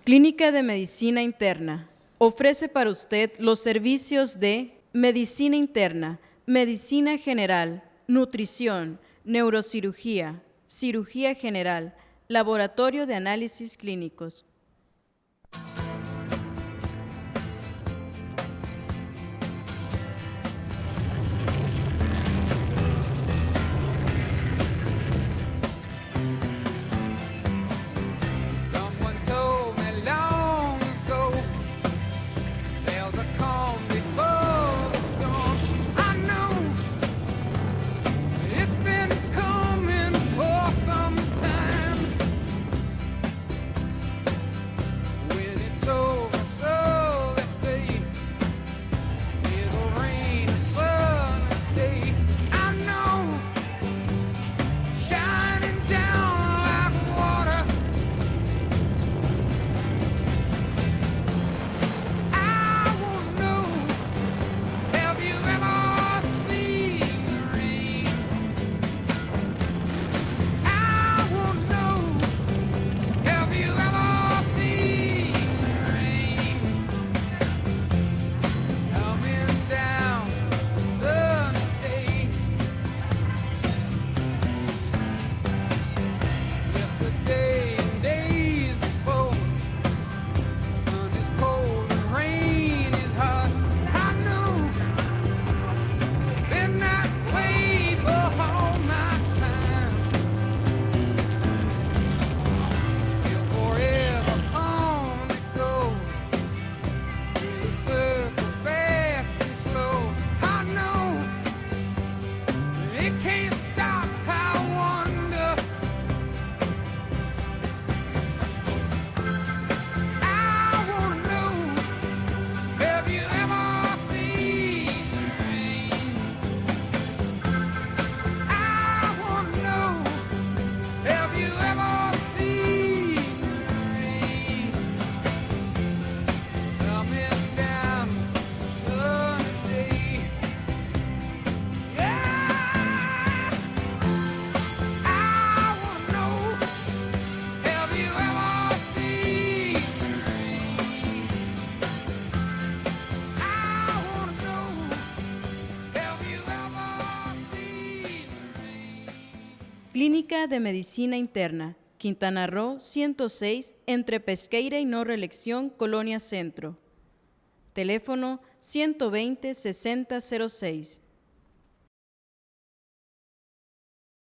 Clínica de Medicina Interna. Ofrece para usted los servicios de medicina interna, medicina general, nutrición, neurocirugía, cirugía general, laboratorio de análisis clínicos. Someone told me long ago there's a calm before the storm. I know it's been coming for some time. When it's over, so they say it'll rain a sunny day. I know, shining down like water. I wanna know, have you ever seen the rain? I wanna know, have you ever seen the rain? Coming down the day. Yesterday and days before, sun is cold and rain is hot. I know, been that way for all my time. You're forever on the go, through the circle fast and slow. I know, it can't stop. I wonder, I wanna know, have you ever seen the rain? I wanna know, have you ever seen the rain? Coming down sunny day. Yeah, I wanna know, have you ever seen the rain? I wanna know, have you ever seen the rain? Clínica de Medicina Interna, Quintana Roo 106, entre Pesqueira y No Reelección, Colonia Centro. Teléfono 120-6006.